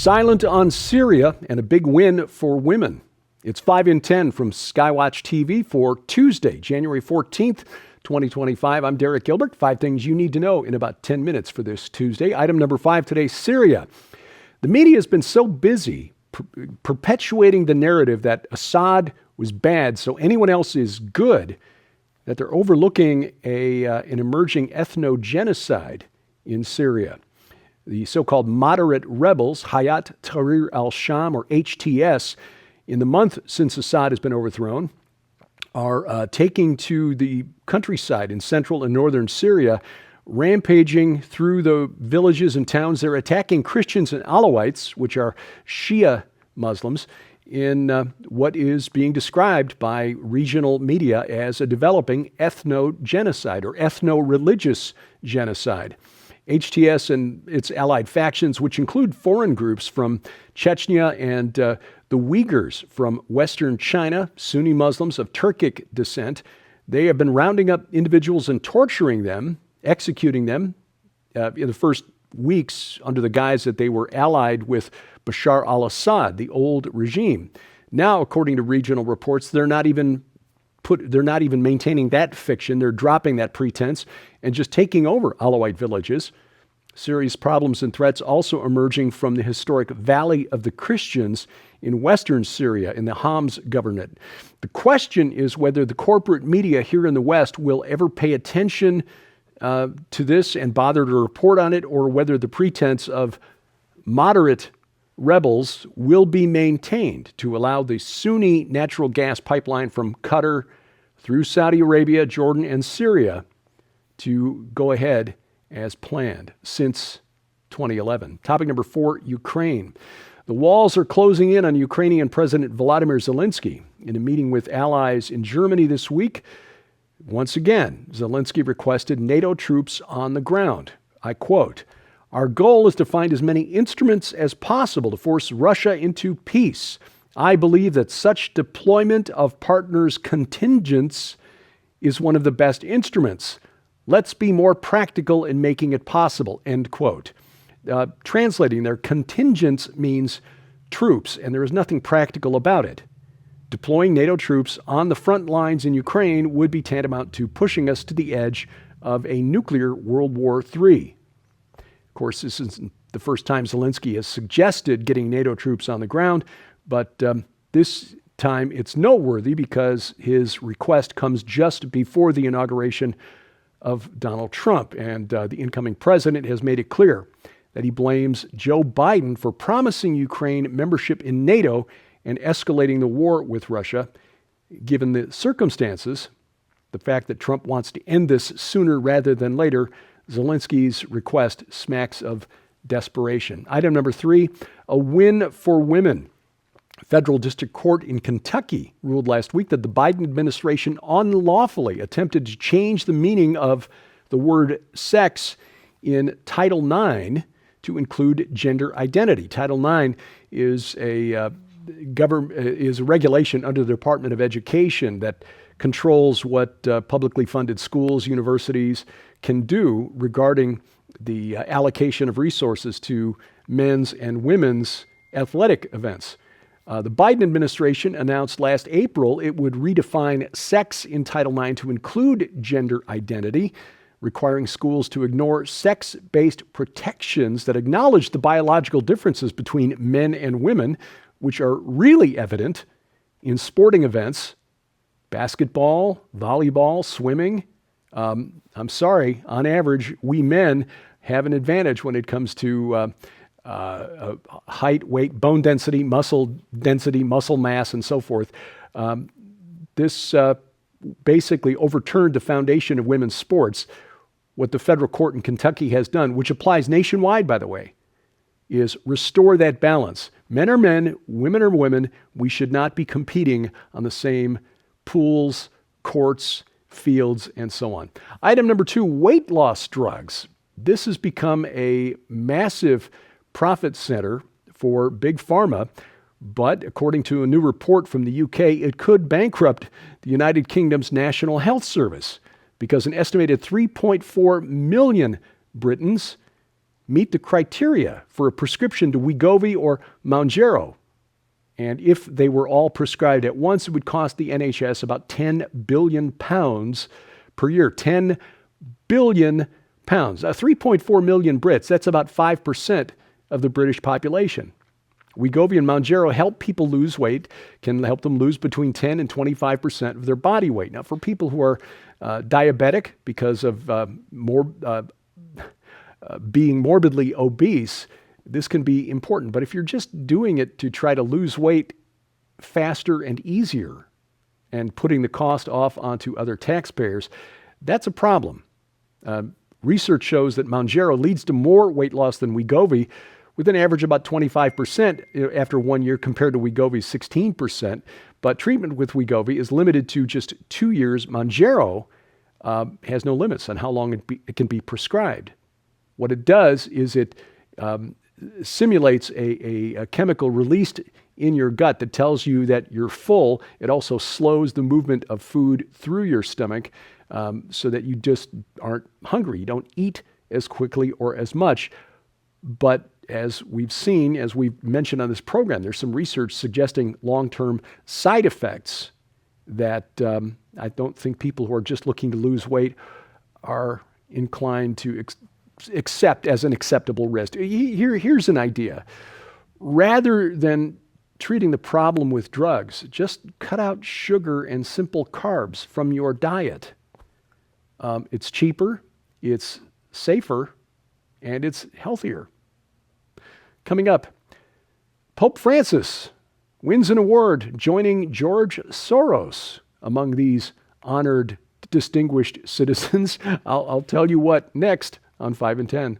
Silent on Syria and a big win for women. It's 5 in 10 from Skywatch TV for Tuesday, January 14th, 2025. I'm Derek Gilbert. 5 things you need to know in about 10 minutes for this Tuesday. Item number 5 today, Syria. The media has been so busy perpetuating the narrative that Assad was bad, so anyone else is good, that they're overlooking an emerging ethno-genocide in Syria. The so-called moderate rebels, Hayat Tahrir al-Sham, or HTS, in the month since Assad has been overthrown, are taking to the countryside in central and northern Syria, rampaging through the villages and towns. They're attacking Christians and Alawites, which are Shia Muslims, in what is being described by regional media as a developing ethno-genocide or ethno-religious genocide. HTS and its allied factions, which include foreign groups from Chechnya and the Uyghurs from Western China, Sunni Muslims of Turkic descent, they have been rounding up individuals and torturing them, executing them in the first weeks under the guise that they were allied with Bashar al-Assad, the old regime. Now, according to regional reports, they're not even maintaining that fiction. They're dropping that pretense and just taking over Alawite villages. Syria's problems and threats also emerging from the historic Valley of the Christians in western Syria in the Homs governorate. The question is whether the corporate media here in the West will ever pay attention to this and bother to report on it, or whether the pretense of moderate rebels will be maintained to allow the Sunni natural gas pipeline from Qatar through Saudi Arabia, Jordan, and Syria to go ahead as planned since 2011. Topic number 4, Ukraine. The walls are closing in on Ukrainian President Volodymyr Zelensky. In a meeting with allies in Germany this week, once again, Zelensky requested NATO troops on the ground. I quote, "Our goal is to find as many instruments as possible to force Russia into peace. I believe that such deployment of partners' contingents is one of the best instruments. Let's be more practical in making it possible," end quote. Translating there, contingents means troops, and there is nothing practical about it. Deploying NATO troops on the front lines in Ukraine would be tantamount to pushing us to the edge of a nuclear World War III. Of course, this isn't the first time Zelensky has suggested getting NATO troops on the ground, but this time it's noteworthy because his request comes just before the inauguration of Donald Trump, and the incoming president has made it clear that he blames Joe Biden for promising Ukraine membership in NATO and escalating the war with Russia. Given the circumstances, the fact that Trump wants to end this sooner rather than later, Zelensky's request smacks of desperation. Item number 3, a win for women. Federal District Court in Kentucky ruled last week that the Biden administration unlawfully attempted to change the meaning of the word sex in Title IX to include gender identity. Title IX is a regulation under the Department of Education that controls what publicly funded schools, universities can do regarding the allocation of resources to men's and women's athletic events. The Biden administration announced last April it would redefine sex in Title IX to include gender identity, requiring schools to ignore sex-based protections that acknowledge the biological differences between men and women, which are really evident in sporting events, basketball, volleyball, swimming. I'm sorry, on average, we men have an advantage when it comes to height, weight, bone density, muscle mass, and so forth. This basically overturned the foundation of women's sports. What the federal court in Kentucky has done, which applies nationwide, by the way, is restore that balance. Men are men, women are women. We should not be competing on the same pools, courts, fields, and so on. Item number 2, weight loss drugs. This has become a massive profit center for Big Pharma, but according to a new report from the UK, it could bankrupt the United Kingdom's National Health Service because an estimated 3.4 million Britons meet the criteria for a prescription to Wegovy or Mounjaro. And if they were all prescribed at once, it would cost the NHS about £10 billion per year. £10 billion. 3.4 million Brits, that's about 5% of the British population. Wegovy and Mounjaro help people lose weight, can help them lose between 10 and 25% of their body weight. Now, for people who are diabetic because of being morbidly obese, this can be important. But if you're just doing it to try to lose weight faster and easier and putting the cost off onto other taxpayers, that's a problem. Research shows that Mounjaro leads to more weight loss than Wegovy, with an average about 25% after 1 year compared to Wegovy's 16%. But treatment with Wegovy is limited to just 2 years. Mounjaro has no limits on how long it can be prescribed. What it does is it simulates a chemical released in your gut that tells you that you're full. It also slows the movement of food through your stomach so that you just aren't hungry. You don't eat as quickly or as much. But as we've seen, as we've mentioned on this program, there's some research suggesting long-term side effects that I don't think people who are just looking to lose weight are inclined to accept as an acceptable risk. Here's an idea. Rather than treating the problem with drugs, just cut out sugar and simple carbs from your diet. It's cheaper, it's safer, and it's healthier. Coming up, Pope Francis wins an award, joining George Soros among these honored, distinguished citizens. I'll tell you what next on 5 and 10.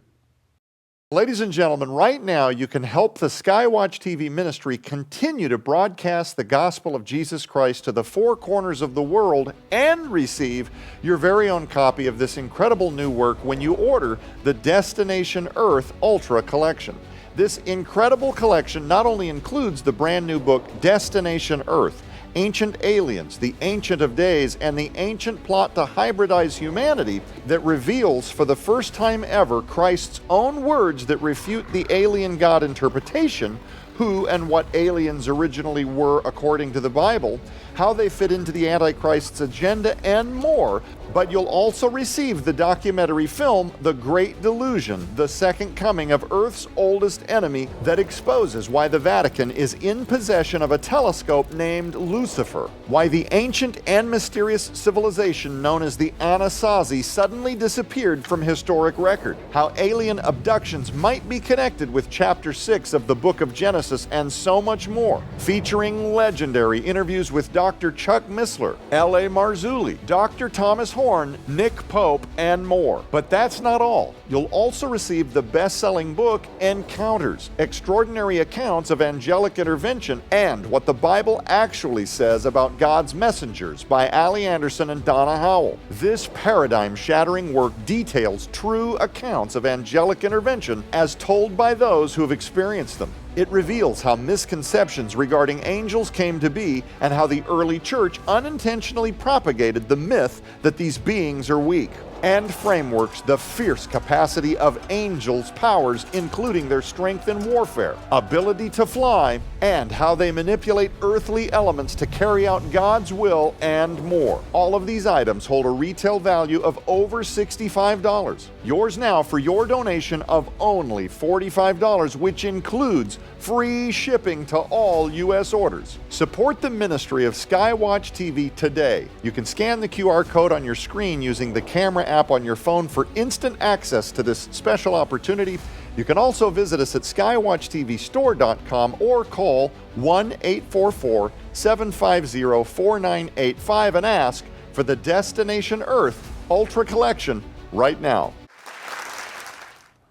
Ladies and gentlemen, right now you can help the Skywatch TV ministry continue to broadcast the gospel of Jesus Christ to the four corners of the world and receive your very own copy of this incredible new work when you order the Destination Earth Ultra Collection. This incredible collection not only includes the brand new book Destination Earth, Ancient Aliens, the Ancient of Days, and the ancient plot to hybridize humanity that reveals for the first time ever Christ's own words that refute the alien God interpretation, who and what aliens originally were according to the Bible, how they fit into the Antichrist's agenda, and more. But you'll also receive the documentary film, The Great Delusion, the second coming of Earth's oldest enemy, that exposes why the Vatican is in possession of a telescope named Lucifer, why the ancient and mysterious civilization known as the Anasazi suddenly disappeared from historic record, how alien abductions might be connected with Chapter 6 of the Book of Genesis, and so much more, featuring legendary interviews with Dr. Chuck Missler, L.A. Marzulli, Dr. Thomas Horn, Nick Pope, and more. But that's not all. You'll also receive the best-selling book, Encounters, Extraordinary Accounts of Angelic Intervention and What the Bible Actually Says About God's Messengers by Ali Anderson and Donna Howell. This paradigm-shattering work details true accounts of angelic intervention as told by those who have experienced them. It reveals how misconceptions regarding angels came to be and how the early church unintentionally propagated the myth that these beings are weak. And frameworks the fierce capacity of angels' powers, including their strength in warfare, ability to fly, and how they manipulate earthly elements to carry out God's will, and more. All of these items hold a retail value of over $65. Yours now for your donation of only $45, which includes free shipping to all U.S. orders. Support the ministry of Skywatch TV today. You can scan the QR code on your screen using the camera app on your phone for instant access to this special opportunity. You can also visit us at skywatchtvstore.com or call 1-844-750-4985 and ask for the Destination Earth Ultra Collection right now.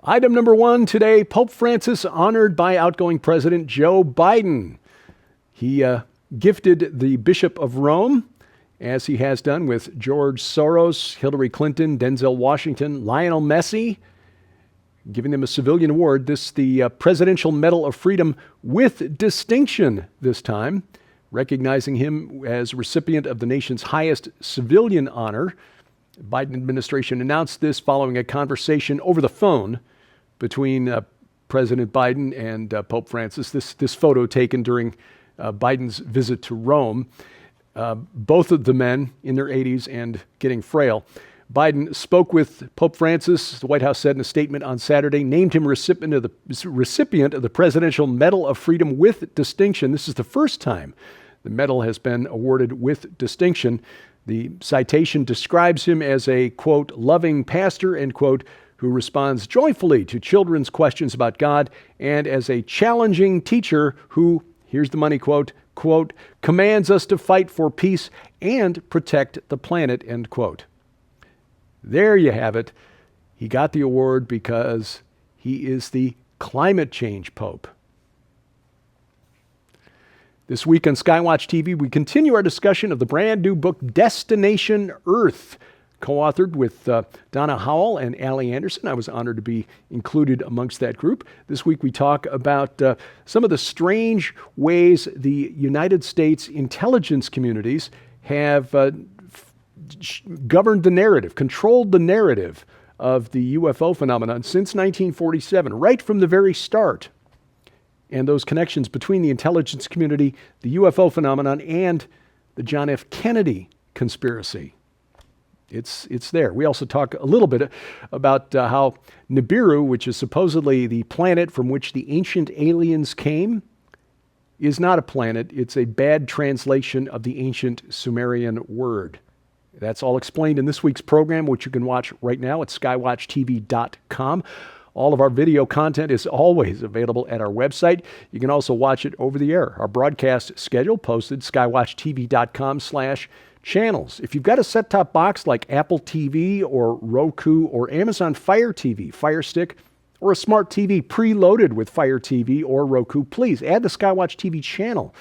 Item number 1 today, Pope Francis honored by outgoing President Joe Biden. He gifted the Bishop of Rome, as he has done with George Soros, Hillary Clinton, Denzel Washington, Lionel Messi, giving them a civilian award. The Presidential Medal of Freedom with distinction this time, recognizing him as recipient of the nation's highest civilian honor. The Biden administration announced this following a conversation over the phone between President Biden and Pope Francis. This photo taken during Biden's visit to Rome. Both of the men in their 80s and getting frail. Biden spoke with Pope Francis, the White House said in a statement on Saturday, named him recipient of the Presidential Medal of Freedom with distinction. This is the first time the medal has been awarded with distinction. The citation describes him as a, quote, loving pastor, end quote, who responds joyfully to children's questions about God, and as a challenging teacher who, here's the money quote, quote, commands us to fight for peace and protect the planet, end quote. There you have it. He got the award because he is the climate change pope. This week on Skywatch TV, we continue our discussion of the brand new book, Destination Earth, co-authored with Donna Howell and Allie Anderson. I was honored to be included amongst that group. This week we talk about some of the strange ways the United States intelligence communities have governed the narrative, controlled the narrative of the UFO phenomenon since 1947, right from the very start. And those connections between the intelligence community, the UFO phenomenon, and the John F. Kennedy conspiracy. It's there. We also talk a little bit about how Nibiru, which is supposedly the planet from which the ancient aliens came, is not a planet. It's a bad translation of the ancient Sumerian word. That's all explained in this week's program, which you can watch right now at skywatchtv.com. All of our video content is always available at our website. You can also watch it over the air. Our broadcast schedule posted skywatchtv.com/channels. If you've got a set-top box like Apple TV or Roku or Amazon Fire TV, Fire Stick, or a smart TV preloaded with Fire TV or Roku, please add the Skywatch TV channel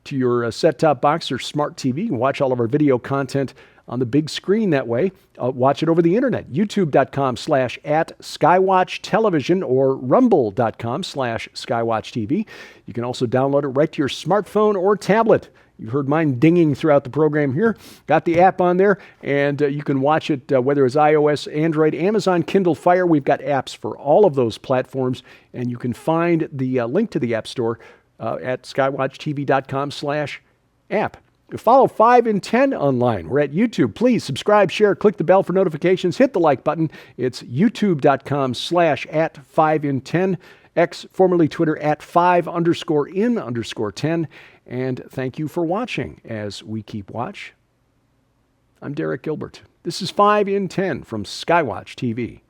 to your set-top box or smart TV. You can watch all of our video content on the big screen that way. Watch it over the internet, youtube.com/@skywatchtelevision or rumble.com/skywatchtv. You can also download it right to your smartphone or tablet. You've heard mine dinging throughout the program here. Got the app on there, and you can watch it whether it's iOS, Android, Amazon, Kindle Fire. We've got apps for all of those platforms, and you can find the link to the App Store at skywatchtv.com/app. Follow 5 in 10 online. We're at YouTube. Please subscribe, share, click the bell for notifications, hit the like button. It's youtube.com/@5in10, X, formerly Twitter, @5_in_10. And thank you for watching as we keep watch. I'm Derek Gilbert. This is 5 in 10 from Skywatch TV.